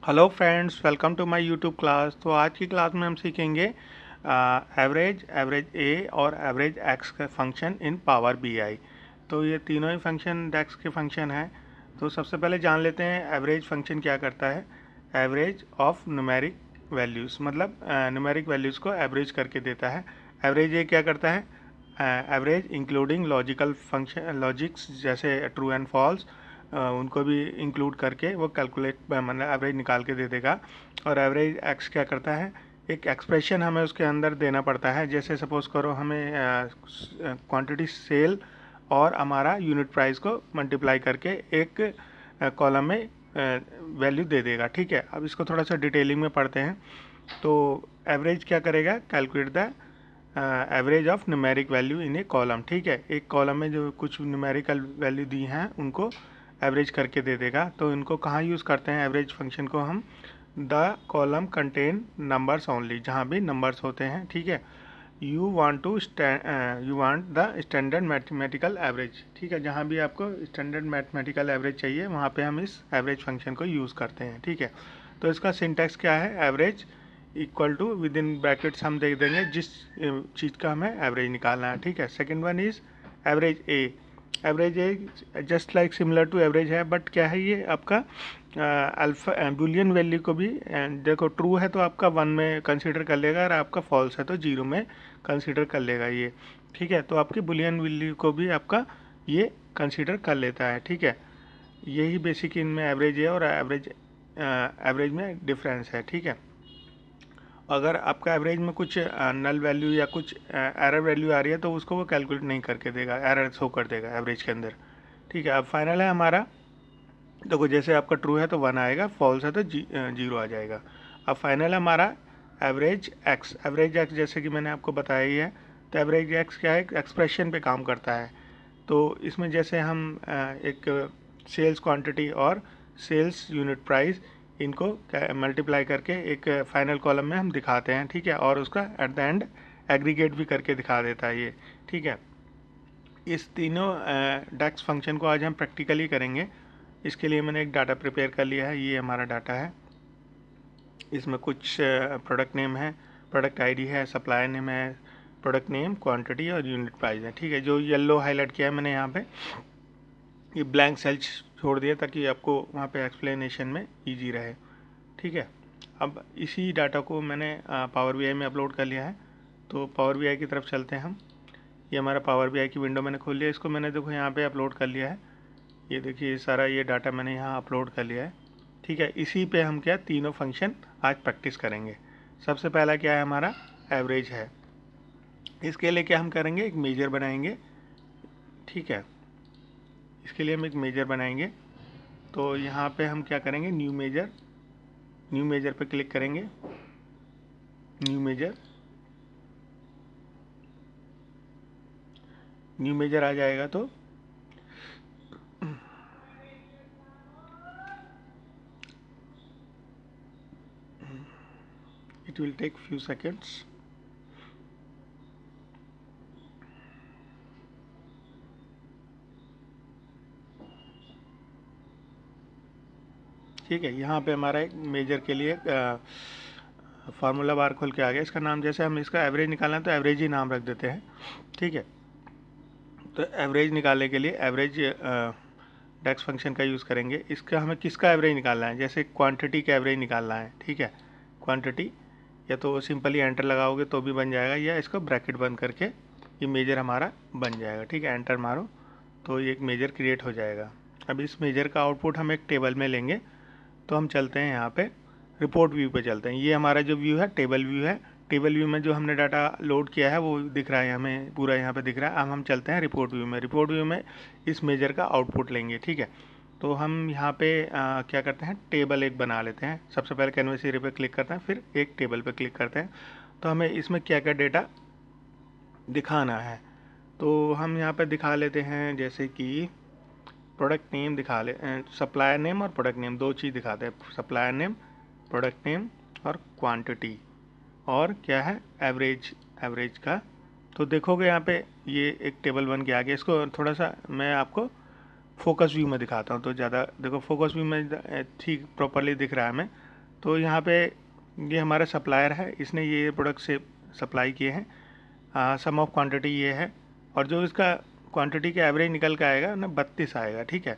Hello friends, welcome to my YouTube class. तो आज की क्लास में हम सीखेंगे एवरेज ए और एवरेज एक्स का फंक्शन इन पावर बीआई। तो ये तीनों ही फंक्शन डेक्स के फंक्शन हैं। तो सबसे पहले जान लेते हैं एवरेज फंक्शन क्या करता है। एवरेज ऑफ न्यूमेरिक वैल्यूज़, मतलब न्यूमेरिक वैल्यूज़ को एवरेज करके देता है। एवरेज ये क्या करता है, average including logical function logics जैसे ट्रू एंड फॉल्स, उनको भी इंक्लूड करके वो कैलकुलेट मतलब एवरेज निकाल के दे देगा। और एवरेज एक्स क्या करता है, एक एक्सप्रेशन हमें उसके अंदर देना पड़ता है। जैसे सपोज करो हमें क्वांटिटी सेल और हमारा यूनिट प्राइस को मल्टीप्लाई करके एक कॉलम में वैल्यू दे देगा। ठीक है, अब इसको थोड़ा सा डिटेलिंग में पढ़ते हैं। तो एवरेज क्या करेगा, calculate the average of numeric value in A column. ठीक है, एक कॉलम में जो कुछ न्यूमेरिकल वैल्यू दी हैं उनको एवरेज करके दे देगा। तो इनको कहाँ यूज़ करते हैं एवरेज फंक्शन को हम, the column contain numbers only, जहाँ भी नंबर्स होते हैं। ठीक है, you want the standard mathematical average. ठीक है, जहाँ भी आपको स्टैंडर्ड मैथमेटिकल एवरेज चाहिए वहाँ पे हम इस एवरेज फंक्शन को यूज़ करते हैं। ठीक है, तो इसका सिंटैक्स क्या है, average equal to within brackets हम देख देंगे जिस चीज़ का हमें एवरेज निकालना है। ठीक है, second one is average A. Average A just like similar to average है, बट क्या है ये आपका अल्फा बुलियन वैल्यू को भी देखो, ट्रू है तो आपका 1 में कंसीडर कर लेगा, और आपका फॉल्स है तो 0 में कंसीडर कर लेगा ये। ठीक है, तो आपकी बुलियन वैल्यू को भी आपका ये कंसीडर कर लेता है। ठीक है, यही बेसिक इनमें एवरेज है और एवरेज में डिफरेंस है। ठीक है, अगर आपका एवरेज में कुछ नल वैल्यू या कुछ एरर वैल्यू आ रही है तो उसको वो कैलकुलेट नहीं करके देगा, एरर शो कर देगा एवरेज के अंदर। ठीक है, अब फाइनल है हमारा, देखो जैसे आपका ट्रू है तो 1 आएगा, फॉल्स है तो 0 आ जाएगा। अब फाइनल है हमारा एवरेज एक्स। एवरेज एक्स जैसे कि मैंने आपको बताया ही है, तो एवरेज एक्स क्या है, एक्सप्रेशन पे काम करता है। तो इसमें जैसे हम एक सेल्स क्वांटिटी और सेल्स यूनिट प्राइस, इनको मल्टीप्लाई करके एक फाइनल कॉलम में हम दिखाते हैं। ठीक है, और उसका एट द एंड एग्रीगेट भी करके दिखा देता है ये। ठीक है, इस तीनों डेक्स फंक्शन को आज हम प्रैक्टिकली करेंगे। इसके लिए मैंने एक डाटा प्रिपेयर कर लिया है, ये हमारा डाटा है। इसमें कुछ प्रोडक्ट नेम है, प्रोडक्ट आईडी है, सप्लायर नेम है, प्रोडक्ट नेम, क्वांटिटी और यूनिट प्राइस है। ठीक है, जो येलो हाईलाइट किया है मैंने यहाँ पे, ये ब्लैंक सेल छोड़ दिया ताकि आपको वहाँ पे एक्सप्लेनेशन में इजी रहे। ठीक है, अब इसी डाटा को मैंने पावर बीआई में अपलोड कर लिया है। तो पावर बीआई की तरफ चलते हैं हम। ये हमारा पावर बीआई की विंडो मैंने खोल लिया, इसको मैंने देखो यहाँ पे अपलोड कर लिया है। ये देखिए सारा ये डाटा मैंने यहाँ अपलोड कर लिया है। ठीक है, इसी पे हम क्या तीनों फंक्शन आज प्रैक्टिस करेंगे। सबसे पहला क्या है हमारा, एवरेज है। इसके लिए क्या हम करेंगे, एक मेजर बनाएंगे। ठीक है, इसके लिए हम एक मेजर बनाएंगे। तो यहाँ पे हम क्या करेंगे, न्यू मेजर पे क्लिक करेंगे। न्यू मेजर आ जाएगा तो it will take few seconds। ठीक है, यहाँ पे हमारा एक मेजर के लिए फार्मूला बार खोल के आ गया। इसका नाम, जैसे हम इसका एवरेज निकालना है तो एवरेज ही नाम रख देते हैं। ठीक है, तो एवरेज निकालने के लिए एवरेज डेक्स फंक्शन का यूज़ करेंगे। इसका हमें किसका एवरेज निकालना है, जैसे क्वांटिटी का एवरेज निकालना है। ठीक है, क्वांटिटी या तो सिंपली एंटर लगाओगे तो भी बन जाएगा, या इसको ब्रैकेट बंद करके ये मेजर हमारा बन जाएगा। ठीक है, एंटर मारो तो ये एक मेजर क्रिएट हो जाएगा। अब इस मेजर का आउटपुट हम एक टेबल में लेंगे। तो हम चलते हैं यहाँ पे रिपोर्ट व्यू पे चलते हैं। ये हमारा जो व्यू है टेबल व्यू है। टेबल व्यू में जो हमने डाटा लोड किया है वो दिख रहा है हमें, पूरा यहाँ पे दिख रहा है। अब हम चलते हैं रिपोर्ट व्यू में। रिपोर्ट व्यू में इस मेजर का आउटपुट लेंगे। ठीक है, तो हम यहाँ पे क्या करते हैं, टेबल एक बना लेते हैं। सबसे पहले कैनवस एरिया पे क्लिक करते हैं, फिर एक टेबल पे क्लिक करते हैं। तो हमें इसमें क्या क्या डेटा दिखाना है तो हम यहाँ पे दिखा लेते हैं, जैसे कि प्रोडक्ट नेम दिखा ले, सप्लायर नेम और प्रोडक्ट नेम, दो चीज़ दिखाते हैं, सप्लायर नेम, प्रोडक्ट नेम और क्वांटिटी। और क्या है, एवरेज का। तो देखोगे यहाँ पे ये एक टेबल बन के आ गया। इसको थोड़ा सा मैं आपको फोकस व्यू में दिखाता हूँ तो ज़्यादा, देखो फोकस व्यू में ठीक प्रॉपरली दिख रहा है हमें। तो यहाँ पे ये हमारा सप्लायर है, इसने ये प्रोडक्ट से सप्लाई किए हैं। सम ऑफ क्वांटिटी ये है, और जो इसका क्वांटिटी का एवरेज निकल के आएगा ना 32 आएगा। ठीक है,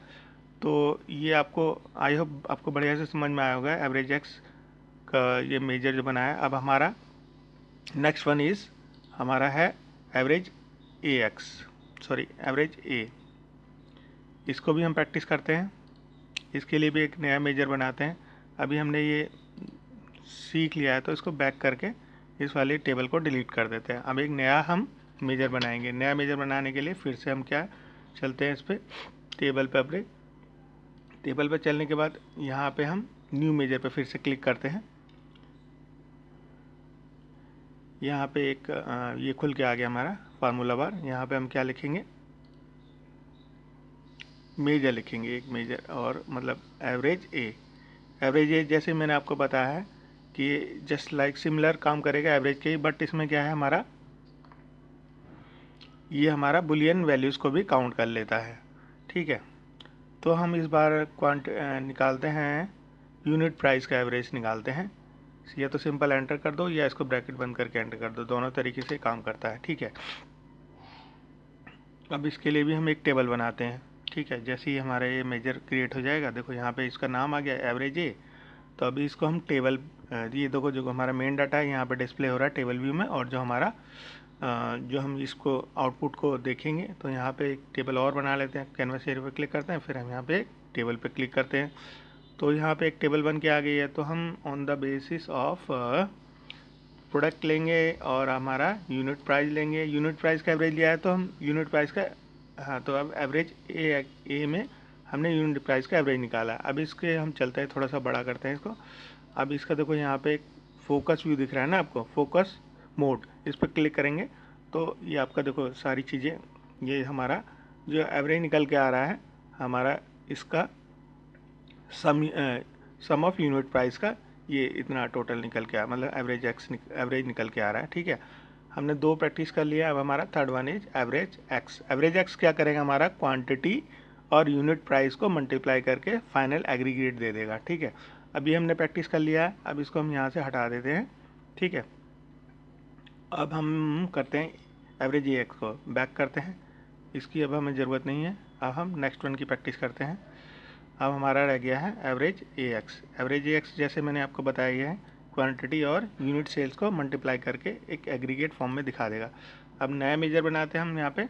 तो ये आपको आई होप आपको बढ़िया से समझ में आया होगा एवरेज एक्स का ये मेजर जो बनाया। अब हमारा नेक्स्ट वन इज़ हमारा है एवरेज ए एक्स, सॉरी एवरेज ए। इसको भी हम प्रैक्टिस करते हैं, इसके लिए भी एक नया मेजर बनाते हैं। अभी हमने ये सीख लिया है तो इसको बैक करके इस वाले टेबल को डिलीट कर देते हैं। अब एक नया हम मेजर बनाएंगे। नया मेजर बनाने के लिए फिर से हम क्या चलते हैं इस पर टेबल पे, अपने टेबल पे चलने के बाद यहाँ पे हम न्यू मेजर पे फिर से क्लिक करते हैं। यहाँ पे एक ये खुल के आ गया हमारा फार्मूला बार। यहाँ पे हम क्या लिखेंगे, मेजर लिखेंगे, एक मेजर, और मतलब एवरेज ए। एवरेज ए जैसे मैंने आपको बताया है कि जस्ट लाइक सिमिलर काम करेगा एवरेज के ही, बट इसमें क्या है हमारा, ये हमारा बुलियन वैल्यूज़ को भी काउंट कर लेता है। ठीक है, तो हम इस बार निकालते हैं यूनिट प्राइस का एवरेज निकालते हैं। या तो सिंपल एंटर कर दो या इसको ब्रैकेट बंद करके एंटर कर दो, दोनों तरीके से काम करता है। ठीक है, अब इसके लिए भी हम एक टेबल बनाते हैं। ठीक है, जैसे ही हमारा ये मेजर क्रिएट हो जाएगा, देखो यहाँ पे इसका नाम आ गया एवरेज ए। तो अभी इसको हम टेबल, ये देखो जो हमारा मेन डाटा है यहाँ पे डिस्प्ले हो रहा है टेबल व्यू में, और जो हमारा जो हम इसको आउटपुट को देखेंगे तो यहाँ पे एक टेबल और बना लेते हैं। कैनवास एरिया पे क्लिक करते हैं, फिर हम यहाँ पे टेबल पे क्लिक करते हैं, तो यहाँ पे एक टेबल बन के आ गई है। तो हम on the basis of product लेंगे और हमारा यूनिट प्राइस लेंगे। यूनिट प्राइस का एवरेज लिया है तो हम यूनिट प्राइस का, हाँ, तो अब एवरेज ए में हमने यूनिट प्राइस का एवरेज निकाला। अब इसके हम चलते हैं, थोड़ा सा बड़ा करते हैं इसको। अब इसका देखो यहाँ पे एक फोकस व्यू दिख रहा है ना आपको, फोकस मोड, इस पर क्लिक करेंगे तो ये आपका देखो सारी चीज़ें, ये हमारा जो एवरेज निकल के आ रहा है हमारा, इसका सम ऑफ यूनिट प्राइस का ये इतना टोटल निकल के आया, मतलब एवरेज निकल के आ रहा है। ठीक है, हमने दो प्रैक्टिस कर लिया। अब हमारा third one is average x. Average x क्या करेगा, हमारा क्वांटिटी और यूनिट प्राइस को मल्टीप्लाई करके फाइनल एग्रीगेट दे देगा। ठीक है, अभी हमने प्रैक्टिस कर लिया है, अब इसको हम यहाँ से हटा देते हैं। ठीक है, अब हम करते हैं एवरेज ए एक्स को बैक करते हैं, इसकी अब हमें ज़रूरत नहीं है। अब हम नेक्स्ट वन की प्रैक्टिस करते हैं। अब हमारा रह गया है एवरेज ए एक्स। एवरेज ए एक्स जैसे मैंने आपको बताया है, क्वांटिटी और यूनिट सेल्स को मल्टीप्लाई करके एक एग्रीगेट फॉर्म में दिखा देगा। अब नया मेजर बनाते हैं हम यहाँ पे।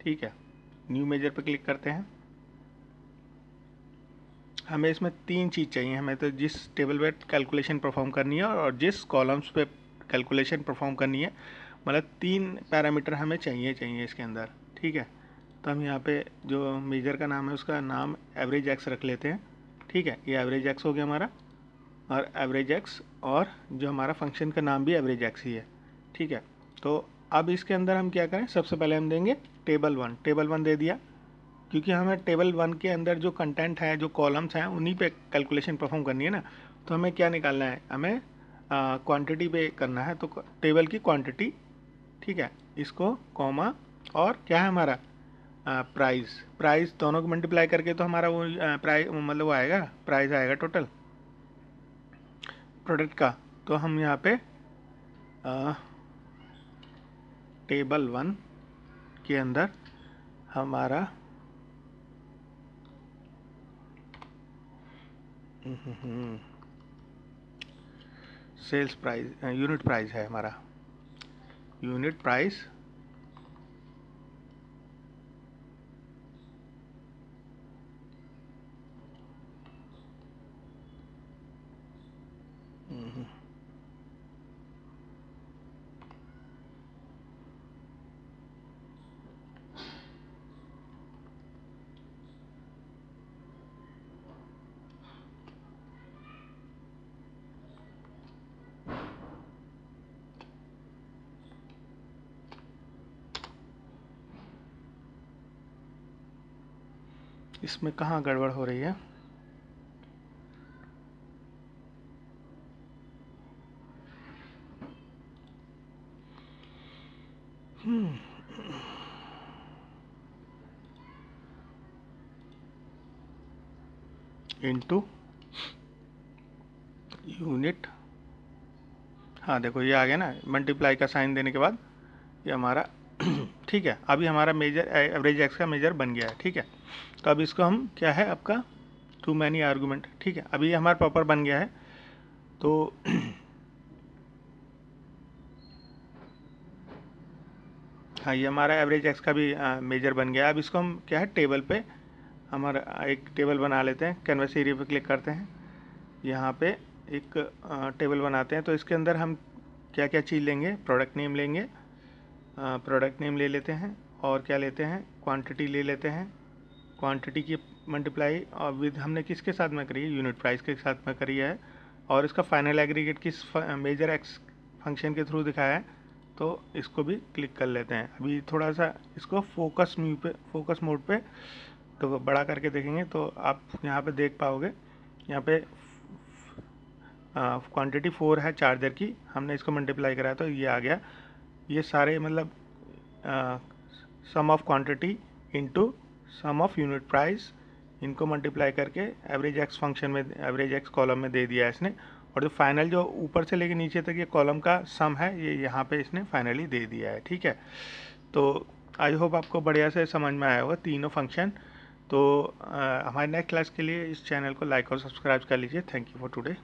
ठीक है, न्यू मेजर पे क्लिक करते हैं। हमें इसमें तीन चीज़ चाहिए, हमें तो जिस टेबल पे कैलकुलेशन परफॉर्म करनी है और जिस कॉलम्स पे कैलकुलेशन परफॉर्म करनी है, मतलब तीन पैरामीटर हमें चाहिए इसके अंदर। ठीक है, तो हम यहाँ पे जो मेजर का नाम है उसका नाम एवरेज एक्स रख लेते हैं। ठीक है, ये एवरेज एक्स हो गया हमारा, और एवरेज एक्स, और जो हमारा फंक्शन का नाम भी एवरेज एक्स ही है। ठीक है, तो अब इसके अंदर हम क्या करें, सबसे पहले हम देंगे टेबल वन दे दिया, क्योंकि हमें टेबल वन के अंदर जो कंटेंट है, जो कॉलम्स हैं, उन्हीं पे कैलकुलेशन परफॉर्म करनी है ना। तो हमें क्या निकालना है, हमें क्वांटिटी पे करना है, तो टेबल की क्वांटिटी। ठीक है, इसको कॉमा, और क्या है हमारा प्राइस दोनों को मल्टीप्लाई करके तो हमारा वो प्राइस, मतलब वो आएगा, प्राइस आएगा टोटल प्रोडक्ट का। तो हम यहाँ पे टेबल वन के अंदर हमारा सेल्स प्राइस, यूनिट प्राइस है हमारा, यूनिट प्राइस इसमें कहाँ गड़बड़ हो रही है, इनटू यूनिट, हाँ देखो ये आ गया ना, मल्टीप्लाई का साइन देने के बाद ये हमारा ठीक है। अभी हमारा मेजर एवरेज एक्स का मेजर बन गया है, ठीक है। तो अब इसको हम क्या है आपका टू मैनी आर्गूमेंट, ठीक है। अभी ये हमारा प्रॉपर बन गया है। तो हाँ ये हमारा एवरेज एक्स का भी मेजर बन गया। अब इसको हम क्या है टेबल पे हमारा एक टेबल बना लेते हैं। कैनवस एरिया पे क्लिक करते हैं, यहाँ पे एक टेबल बनाते हैं। तो इसके अंदर हम क्या क्या चीज़ लेंगे, प्रोडक्ट नेम लेंगे, प्रोडक्ट नेम ले लेते हैं, और क्या लेते हैं क्वांटिटी ले लेते हैं। क्वांटिटी की मल्टीप्लाई और विद हमने किसके साथ में करी है, यूनिट प्राइस के साथ में करी है। और इसका फाइनल एग्रीगेट किस मेजर एक्स फंक्शन के थ्रू दिखाया है, तो इसको भी क्लिक कर लेते हैं। अभी थोड़ा सा इसको फोकस मोड पे तो बड़ा करके देखेंगे तो आप यहाँ पे देख पाओगे। यहाँ पे क्वांटिटी 4 है चार्जर की, हमने इसको मल्टीप्लाई कराया तो ये आ गया। ये सारे मतलब sum of quantity into sum of unit price, इनको मल्टीप्लाई करके एवरेज एक्स फंक्शन में, एवरेज एक्स कॉलम में दे दिया है इसने। और जो फाइनल जो ऊपर से लेके नीचे तक ये कॉलम का सम है, ये यहाँ पे इसने फाइनली दे दिया है, ठीक है। तो आई होप आपको बढ़िया से समझ में आया होगा तीनों फंक्शन। तो हमारे नेक्स्ट क्लास के लिए इस चैनल को लाइक और सब्सक्राइब कर लीजिए। Thank you for today.